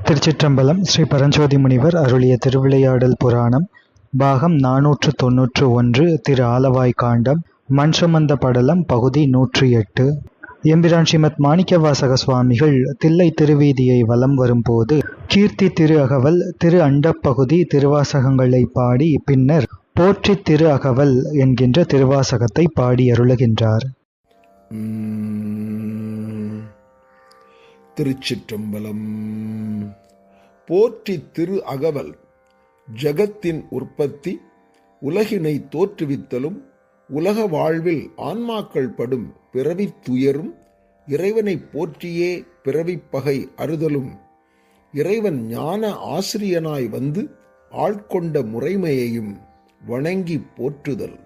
திருச்சிற்றம்பலம். ஸ்ரீ பரஞ்சோதி முனிவர் அருளிய திருவிளையாடல் புராணம் பாகம் 491. திரு ஆலவாய் காண்டம் மண் சுமந்த படலம் பகுதி 108. எம்பிரான் ஸ்ரீமத் மாணிக்கவாசக சுவாமிகள் தில்லை திருவீதியை வலம் வரும்போது கீர்த்தி திரு அகவல் திரு அண்டப்பகுதி திருவாசகங்களை பாடி பின்னர் போற்றி திரு அகவல் என்கின்ற திருவாசகத்தை பாடி அருளுகின்றார். திருச்சிற்றம்பலம். போற்றி திரு அகவல். ஜகத்தின் உற்பத்தி, உலகினை தோற்றுவித்தலும், உலக வாழ்வில் ஆன்மாக்கள் படும் பிறவித் துயரும், இறைவனை போற்றியே பிறவிப்பகை அறுதலும், இறைவன் ஞான ஆசிரியனாய் வந்து ஆட்கொண்ட முறைமையையும் வணங்கி போற்றுதல்.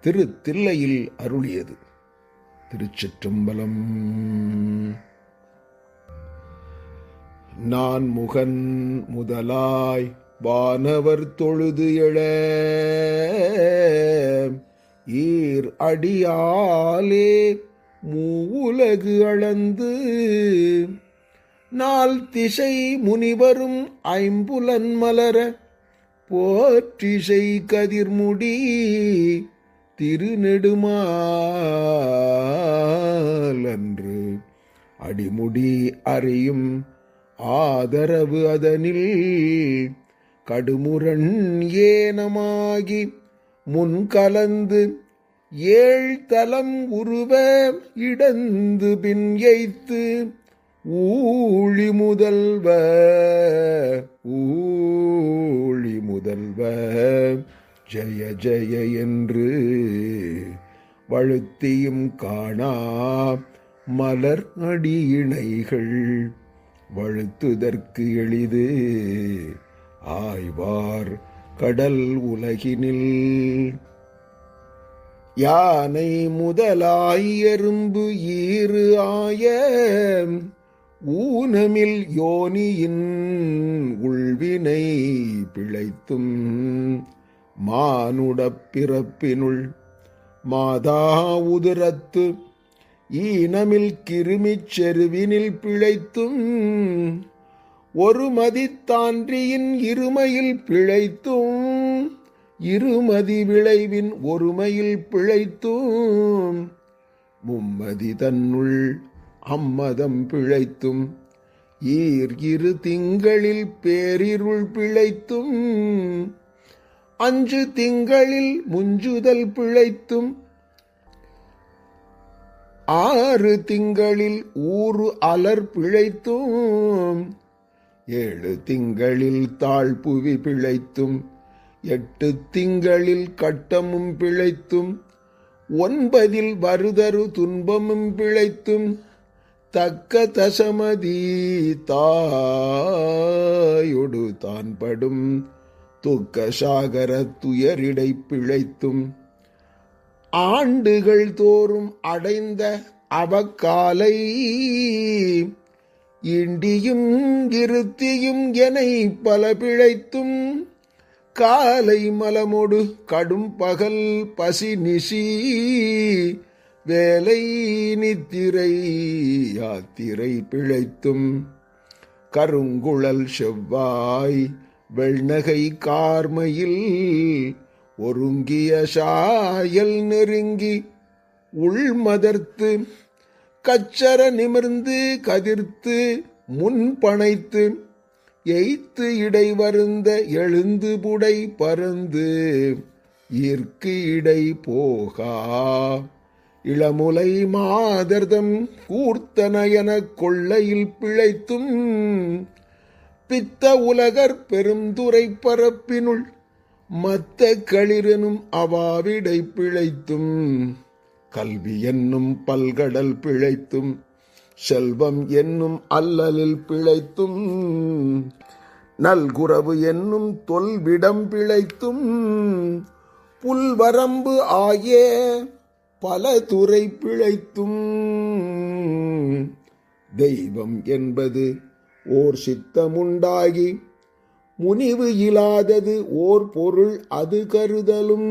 திரு தில்லையில் அருளியது. திருச்சிற்றம்பலம். நான் முகன் முதலாய் வானவர் தொழுது எழ ஈர் அடியாலே மூவுலகு அளந்து நாள் திசை முனிவரும் ஐம்புலன் மலர போற்றிசை கதிர்முடி திருநெடுமாலன்று அடிமுடி அறியும் ஆதரவு அதனில் கடுமுரண் ஏனமாகி முன்கலந்து ஏழ்தலம் உருவ இடந்து பின் எய்த்து ஊழி முதல்வ ஜெய ஜெய என்று வழுத்தியும் காணா மலர் அடியிணைகள் வழுத்துதற்கு எளிது ஆய்வார் கடல் உலகினில். யானை முதலாய் எறும்பு ஈறு ஆய ஊனமில் யோனியின் உள்வினை பிழைத்தும் மானுடப் பிறப்பினுள் மாதா உதிரத்து ஈனமில் கிருமிச் செருவினில் பிழைத்தும் ஒரு மதித்தான்றியின் இருமையில் பிழைத்தும் இருமதி விளைவின் ஒருமையில் பிழைத்தும் மும்மதி தன்னுள் அம்மதம் பிழைத்தும் இரு திங்களில் பேரிருள் பிழைத்தும் 5 திங்களில் முஞ்சுதல் பிழைத்தும் 6 திங்களில் ஊறு அலர் பிழைத்தும் 7 திங்களில் தாழ்புவி பிழைத்தும் 8 திங்களில் கட்டமும் பிழைத்தும் 9 வருதரு துன்பமும் பிழைத்தும் தக்க தசமதி தாயொடு தான் படும் துக்க சாகர துயரிடை பிழைத்தும் ஆண்டுகள் தோறும் அடைந்த அவக்காலை இண்டியும் இருத்தியும் எனை பல பிழைத்தும் காலை மலமொடு கடும் பகல் பசி நிசி வேலை நித்திரை யாத்திரை பிழைத்தும் கருங்குழல் செவ்வாய் வெள்நகை கார்மையில் ஒருங்கிய சாயல் நெருங்கி உள்மதர்த்து கச்சர நிமிர்ந்து கதிர்த்து முன்பனைத்து எய்த்து இடை வருந்த எழுந்து புடை பருந்து ஈர்க்கு இடை போகா இளமுலை மாதர்தம் கூர்த்தனையன கொள்ளையில் பிழைத்தும் பித்த உலகர் பெருந்துரை பரப்பினுள் மத்த களிரெனும் அவாவிடை பிழைத்தும் கல்வி என்னும் பல்கடல் பிழைத்தும் செல்வம் என்னும் அல்லலில் பிழைத்தும் நல்குரவு என்னும் தொல்விடம் பிழைத்தும் புல்வரம்பு ஆகிய பல துறை பிழைத்தும் தெய்வம் என்பது ஓர் சித்தமுண்டாகி முனிவு இலாதது ஓர் பொருள் அது கருதலும்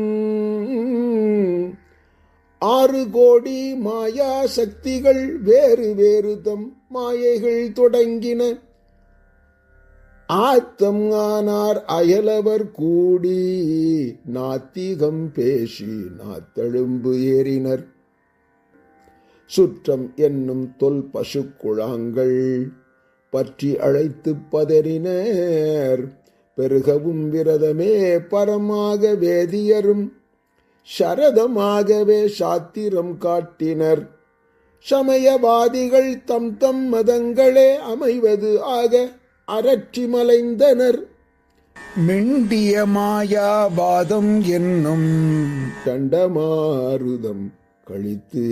6 கோடி மாயா சக்திகள் வேறு வேறு தம் மாயைகள் தொடங்கின ஆத்தம் ஆனார் அயலவர் கூடி நாத்திகம் பேசி நாத்தெழும்பு ஏறினர். சுற்றம் என்னும் தொல் பசு குழாங்கள் பற்றி அழைத்து பதறினர். பெருகவும் விரதமே பரமாக வேதியரும் சரதமாகவே சாத்திரம் காட்டினர். சமயவாதிகள் தம் தம் மதங்களே அமைவது ஆக அரற்றி மலைந்தனர். மிண்டிய மாயாவாதம் என்னும் தண்டமாருதம் கழித்து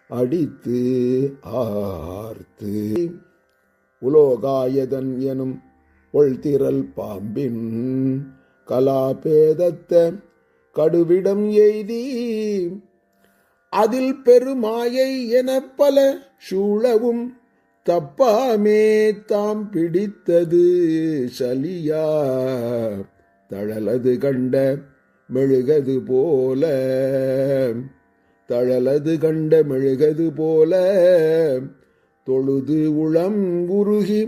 அடித்து ஆர்த்து உலோகாயதன் எனும் ஒள்திரல் பாம்பின் கலாபேதத்த கடுவிடம் எய்தி அதில் பெருமாயை என பல சூழவும் தப்பாமே தாம் பிடித்தது சலியா தழலது கண்ட மெழுகது போல தொழுது உளம் உருகி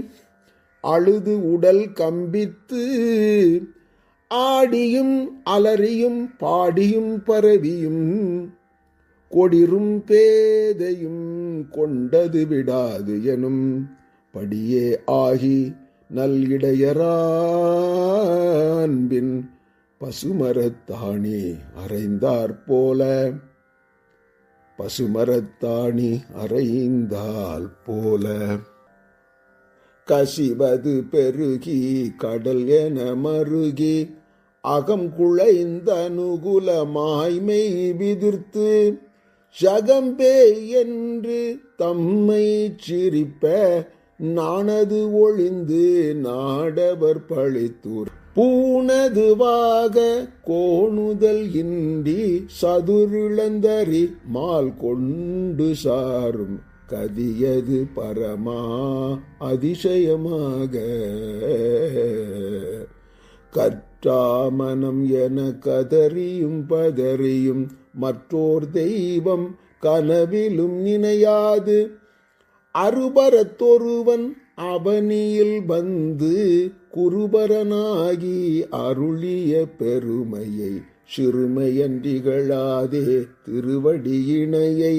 அழுது உடல் கம்பித்து ஆடியும் அலறியும் பாடியும் பரவியும் கொடிரும் பேதையும் கொண்டது விடாது எனும் படியே ஆகி நல்லிடையரான்பின் பசுமரத்தாணி அறைந்தால் போல கசிவது பெருகி கடல் என மருகி அகம் குழைந்த அனுகுலமாய்மை விதிர்த்து ஜகம்பே என்று தம்மை சிரிப்ப நாணது ஒளிந்து நாடவர் பழித்தூர் பூணதுவாக கோணுதல் இன்றி சதுரிழந்தறி மால் கொண்டு சாரும் கதியது பரமா அதிசயமாக கற்றாமனம் என கதறியும் பதறியும் மற்றோர் தெய்வம் கனவிலும் நினையாது அருபரத்தொருவன் அவனியில் வந்து குருபரனாகி அருளிய பெருமையை சிறுமையன்றிகளாதே திருவடியினையை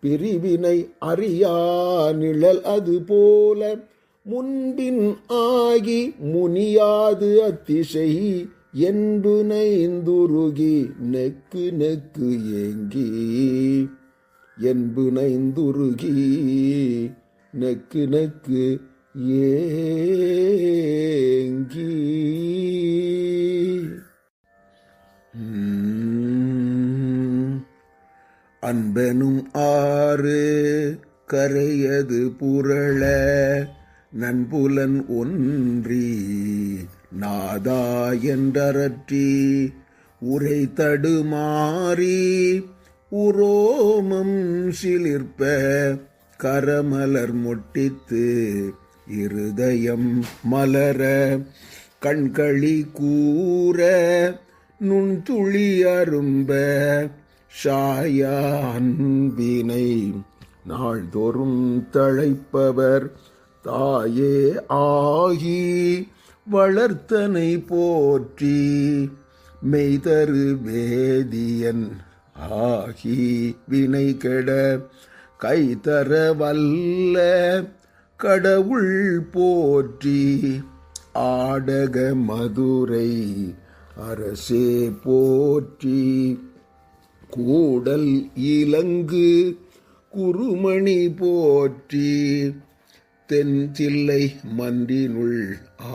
பிரிவினை அறியா நிழல் அது போல முன்பின் ஆகி முனியாது அத்திசை என்பு நைந்துருகி நெக்கு நெக்கு ஏங்கி என்பு நைந்துருகி நெக்கு நெக்கு ஏங்கி அன்பெனும் ஆறு கரையது புரள நன்புலன் ஒன்றி நாதா என்றரற்றி உரை தடுமாறி உரோமம் சிலிர்ப்ப கரமலர் முட்டித்து இருதயம் மலர கண்களி கூற நுண்துளி அரும்ப சாயா அன்பினை நாள்தோறும் தழைப்பவர் தாயே ஆகி வளர்த்தனை போற்றி மெய்தரு வேதியன் ஆகி வினை கெட கைதர வல்ல கடவுள் போற்றி ஆடக மதுரை அரசே போற்றி கூடல் இலங்கு குருமணி போற்றி தென்தில்லை மன்றினுள்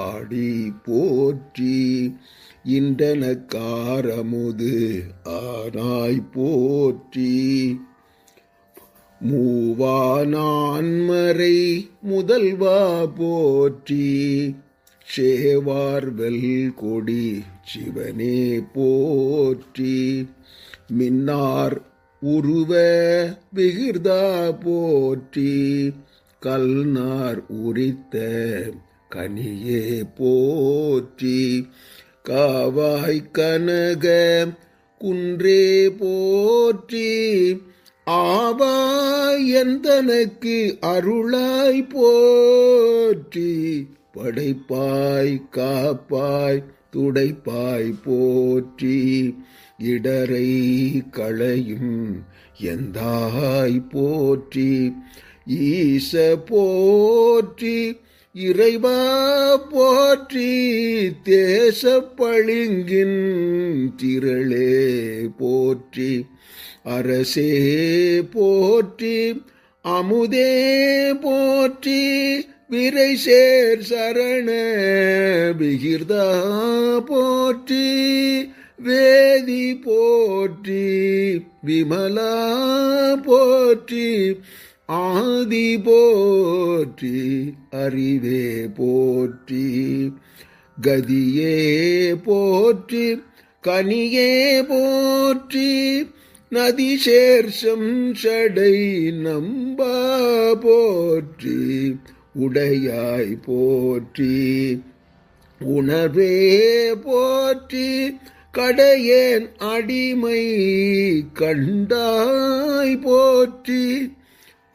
ஆடி போற்றி இன்றனக்காரமுது ஆனாய் போற்றி மூவானான்மறை முதல்வா போற்றி சேவார்வெல் கொடி சிவனே போற்றி மின்னார் உருவ விகிர்தா போற்றி கல்நார் உரித்த கனியே போற்றி காவாய் கனக குன்றே போற்றி ஆவாய் எந்தனக்கு அருளாய் போற்றி படைப்பாய் காப்பாய் துடைப்பாய் போற்றி. இடரை களையும் எந்தாய் போற்றி. ஈச போற்றி இறைவா போற்றி. தேச பளிங்கின் திரளே போற்றி. அரசே போற்றி அமுதே போற்றி. விரை சேர் சரண விகிர்தா போற்றி. வேதி போற்றி விமலா போற்றி. ஆதி போற்றி அறிவே போற்றி. கதியே போற்றி கனியே போற்றி. நதி சேர்சம் சடை நம்பா போற்றி. உடையாய் போற்றி உணர்வே போற்றி. கடையேன் அடிமை கண்டாய் போற்றி.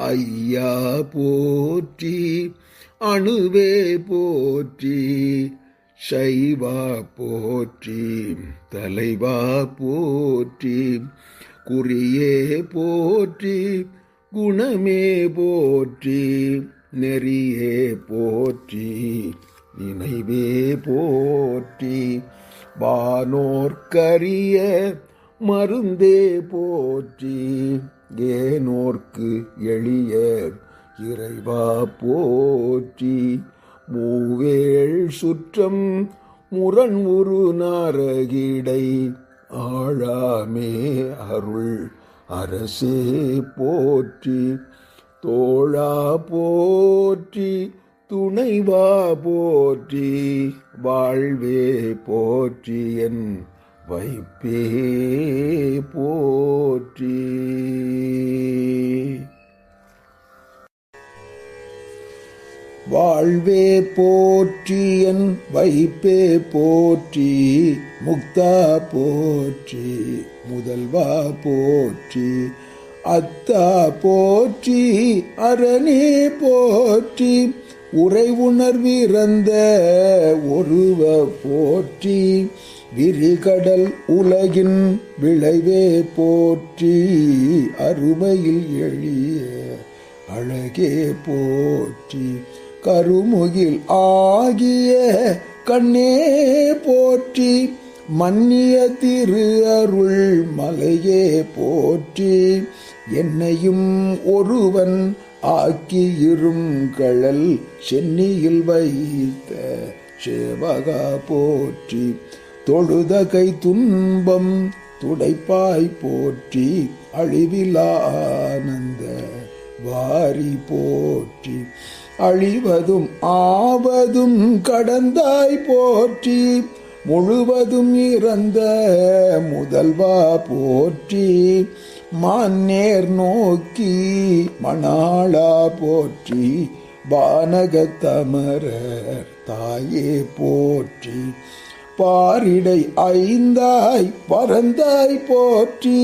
ஐயா போற்றி அணுவே போற்றி. சைவா போற்றி தலைவா போற்றி. குறியே போற்றி குணமே போற்றி. நெறியே போற்றி நினைவே போற்றி. வானோர்க்கரிய மருந்தே போற்றி. ஏனோர்க்கு எளிய இறைவா போற்றி. மூவேள் சுற்றம் முரண் உரு நாரகிடை ஆழாமே அருள் அரசே போற்றி. தோழா போற்றி துணைவா போற்றி. வாழ்வே போற்றி என் வைப்பே போற்றி. வாழ்வே போற்றி என் வைப்பே போற்றி. முக்தா போற்றி முதல்வா போற்றி. அத்தா போற்றி அரணே போற்றி. உரை உணர்விறந்த ஒருவ போற்றி. விரிகடல் உலகின் விளைவே போற்றி. அருமையில் எளிய அழகே போற்றி. கருமுகில் ஆகிய கண்ணே போற்றி. மன்னிய திரு அருள் மலையே போற்றி. என்னையும் ஒருவன் ஆக்கியிரும் கழல் சென்னியில் வைத்த சேவகா போற்றி. தொழுத கை துன்பம் துடைப்பாய் போற்றி. அழிவிலானந்த வாரி போற்றி. அழிவதும் ஆவதும் கடந்தாய் போற்றி. முழுவதும் இறந்த முதல்வா போற்றி. மான்னேர் நோக்கி மணாளா போற்றி. வானகத்தமரர் தாயே போற்றி. பாரிடை ஐந்தாய் பரந்தாய் போற்றி.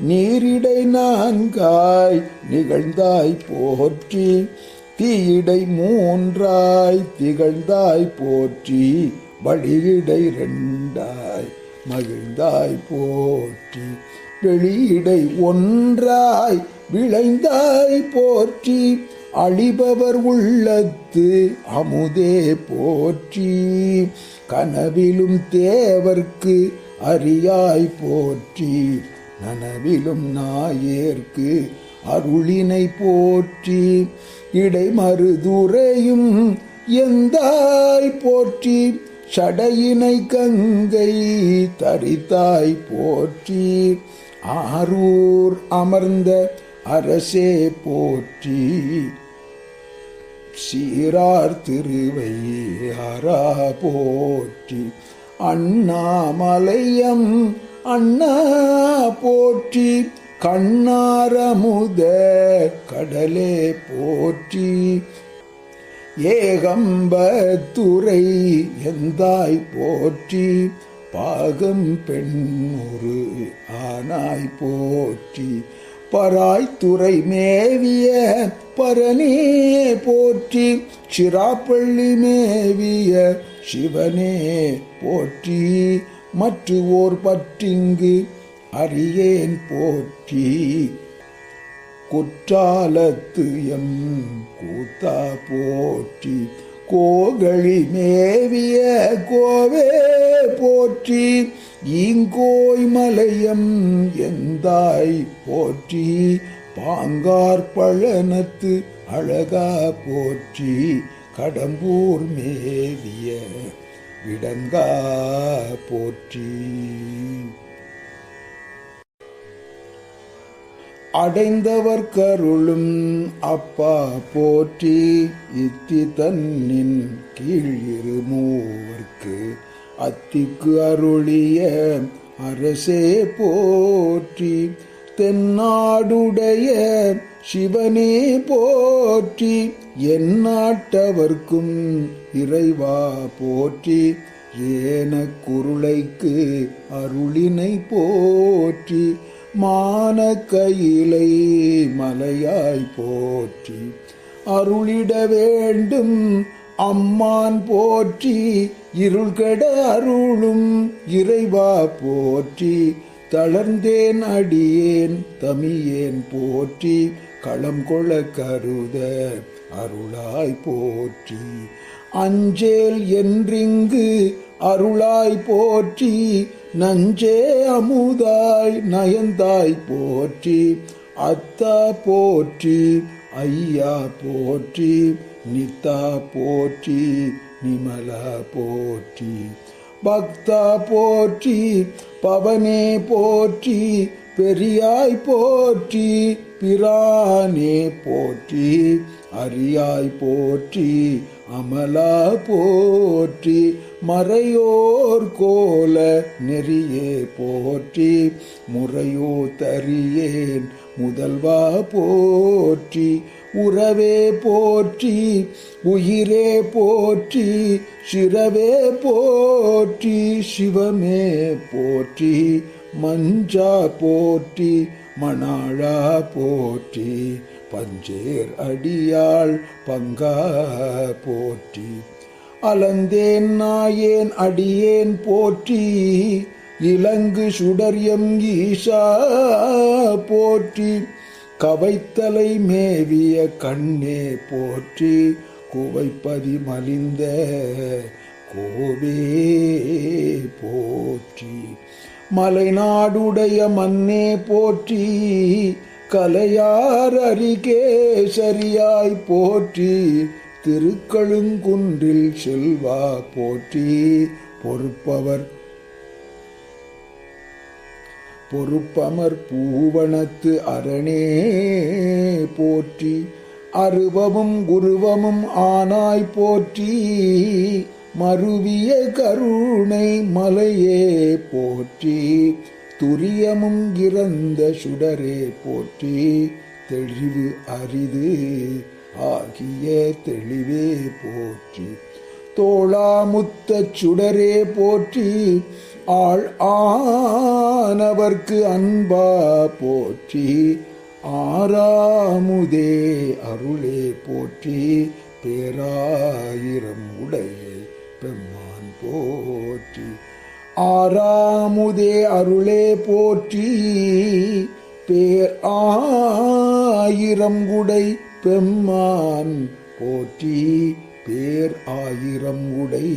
நீரிடை நான்காய் நிகழ்ந்தாய் போற்றி. தீயிடை மூன்றாய் திகழ்ந்தாய் போற்றி. வழியிடை இரண்டாய் மகிழ்ந்தாய் போற்றி. வெளியிடை ஒன்றாய் விளைந்தாய் போற்றி. அழிபவர் உள்ளத்து அமுதே போற்றி. கனவிலும் தேவர்க்கு அறியாய் போற்றி. நனவிலும் நாயேற்கு அருளினை போற்றி. இடைமருதுரையும் எந்தாய் போற்றி. சடையினை கங்கை தரித்தாய் போற்றி. ஆரூர் அமர்ந்த அரசே போற்றி. சீரார் திருவையாரா போற்றி. அண்ணாமலையம் அண்ணா போற்றி. கண்ணாரமுத கடலே போற்றி. ஏகம்பத்துரை எந்தாய் போற்றி. பாகம் பெண்ணொரு ஆனாய் போற்றி. பராய்த்துறை மேவிய பரனே போற்றி, சிராப்பள்ளி மேவிய சிவனே போற்றி, மற்று ஓர் பற்றிங்கு அறியேன் போற்றி, குற்றாலத்து எம் கூத்தா போற்றி, கோகழி மேவிய கோவே போற்றி, ஈங்கோய் மலையம் எந்தாய் போற்றி, பாங்கார் பழனத்து அழகா போற்றி, கடம்பூர் மேவிய விடங்கா போற்றி. அடைந்தவர் கருளும் அப்பா போற்றி, இத்தி தன்னின் கீழ் இரு மூவர்க்கு அத்திக்கு அருளிய அரசே போற்றி, தென்னாடுடைய சிவனே போற்றி, எந்நாட்டவர்க்கும் இறைவா போற்றி, ஏன குருளைக்கு அருளினை போற்றி, மான கையிலை மலையாய் போற்றி, அருளிட வேண்டும் அம்மான் போற்றி, இருள்கட அருளும் இறைவா போற்றி, தளர்ந்தேன் அடியேன் தமியேன் போற்றி, களம் கொள கருத அருளாய் போற்றி, அஞ்சேல் என்றிங்கு அருளாய் போற்றி, நஞ்சே அமுதாய் நயந்தாய் போற்றி, அத்தா போற்றி ஐயா போற்றி, நித்தா போற்றி நிமலா போற்றி, பக்தா போற்றி பவனே போற்றி, பெரியாய் போற்றி பிரானே போற்றி, அரியாய் போற்றி அமலா போற்றி, மறையோர் கோல நெறியே போற்றி, முறையோ தரியேன் முதல்வா போற்றி, உறவே போற்றி உயிரே போற்றி, சிரவே போற்றி சிவமே போற்றி, மஞ்சா போற்றி மணாழா போற்றி, பஞ்சேர் அடியாள் பங்கா போற்றி, அலந்தேன் நாயேன் அடியேன் போற்றி, இலங்கு சுடர்யம் ஈஷா போற்றி, கவைத்தலை மேவிய கண்ணே போற்றி, குவைப்பதி மலிந்த கோவே போற்றி, மலைநாடுடைய மன்னே போற்றி, கலையார் அரிகேசரியாய் போற்றி, திருக்கழுங்குன்றில் செல்வா போற்றி, பொறுப்பமர் பூவனத்து அரணே போற்றி, அருவமும் குருவமும் ஆனாய் போற்றி, மருவிய கருணை மலையே போற்றி, துரியமும் இறந்த சுடரே போற்றி, தெளிவு அரிது ஆகிய தெளிவே போற்றி, தோளாமுத்தச் சுடரே போற்றி, ஆள் ஆனவர்க்கு அன்பா போற்றி, ஆறாமுதே அருளே போற்றி, பேராயிரம் உடைய பெம்மான் போற்றி, ஆறாமுதே அருளே போற்றி, பேர் ஆயிரம் உடை பெம்மான் போற்றி, பேர் ஆயிரம் உடை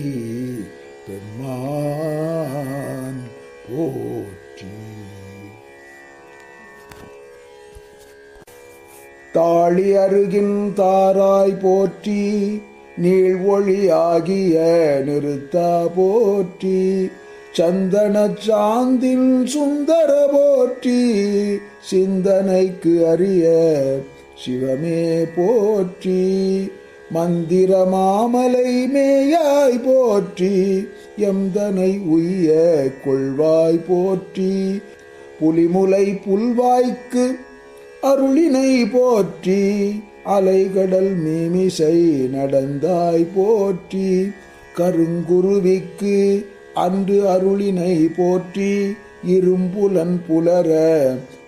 பெம்மான் போற்றி. தாளி அருகின் தாராய் போற்றி, நீள் ஒளி ஆகிய நிறுத்தா போற்றி, சந்தன சாந்தின் சுந்தர போற்றி, சிந்தனைக்கு அரிய சிவமே போற்றி, மந்திர மாமலை மேயாய் போற்றி, எம்தனை உய்ய கொள்வாய் போற்றி, புலிமுலை புல்வாய்க்கு அருளினை போற்றி, அலைகடல் மீமிசை நடந்தாய் போற்றி, கருங்குருவிக்கு அன்று அருளினை போற்றி, இரும்புலன் புலர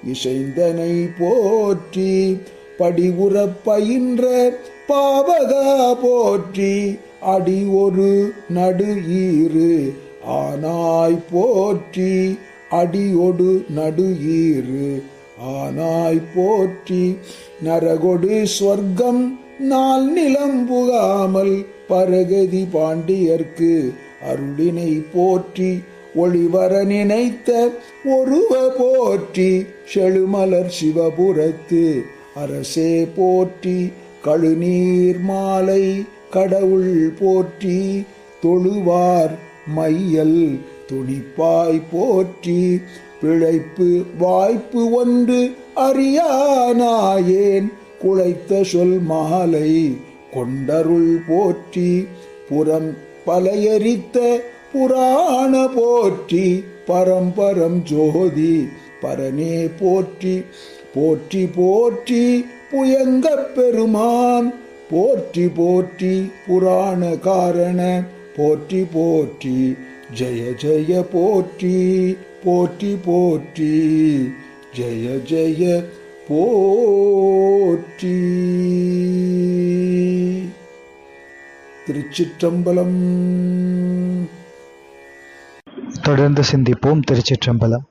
இசைந்தனை போற்றி. படிவுறப் பயின்ற பாவகா போற்றி. அடி ஒரு நடு ஈறு ஆனாய் போற்றி. அடியொடு நடு ஈறு ஆனாய் போற்றி. நரகொடு சொர்க்கம் நாள் நிலம் புகாமல் பரகதி பாண்டியர்க்கு அருளினை போற்றி. ஒளிவர நினைத்த ஒருவ போற்றி. செழுமலர் சிவபுரத்து அரசே போற்றி. கழுநீர் மாலை கடவுள் போற்றி. தொழுவார் மையல் துணிப்பாய் போற்றி. பிழைப்பு வாய்ப்பு ஒன்று அறியானாயேன் குழைத்த சொல் மாலை கொண்டருள் போற்றி. புறம் பலையரித்த புராண போற்றி. பரம்பரம் ஜோதி பரனே போற்றி. போற்றி போற்றி புயங்கப் பெருமான் போற்றி. போற்றி புராண காரண போற்றி. போற்றி ஜெய ஜெய போற்றி. போற்றி போற்றி ஜெய ஜெய போற்றி. திருச்சிற்றம்பலம். தொடர்ந்து சிந்திப்போம். திருச்சிற்றம்பலம்.